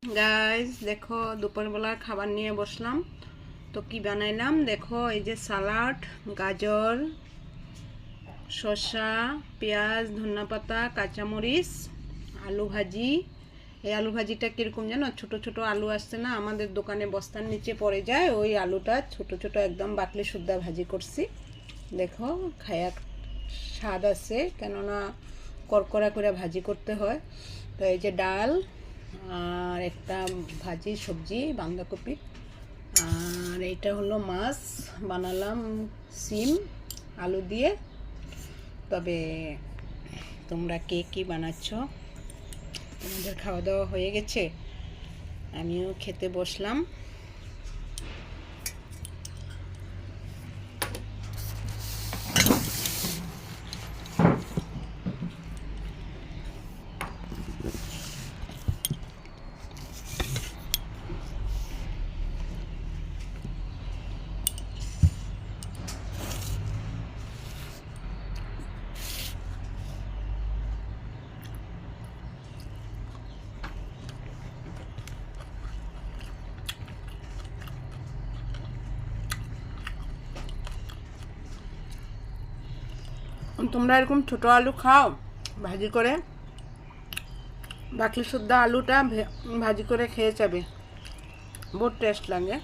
Guys দেখো দুপুরবেলার খাবার নিয়ে বসলাম। তো কি বানাইলাম দেখো, এই যে সালাড, গাজর, শসা, পেঁয়াজ, ধনেপাতা, কাঁচামরিচ, আলু ভাজি। এই আলু ভাজিটা কীরকম জানো, ছোট ছোট আলু আসছে না আমাদের দোকানে বস্তার নিচে পড়ে যায়, ওই আলুটা ছোট ছোট একদম বাকলি সুদ্ধা ভাজি করছি। দেখো খায়া স্বাদ আছে, কেননা করকরা করে ভাজি করতে হয়। তো এই যে ডাল আর একটা ভাজি সবজি বাঁধাকপি, আর এইটা হলো মাছ বানালাম সিম আলু দিয়ে। তবে তোমরা কে কী বানাচ্ছ? তোমাদের খাওয়া দাওয়া হয়ে গেছে? আমিও খেতে বসলাম। তোমরা এরকম ছোট আলু খাও ভাজি করে, বাকলি শুদ্ধ আলুটা ভাজি করে খেয়ে যাবে, বহুত টেস্ট লাগে।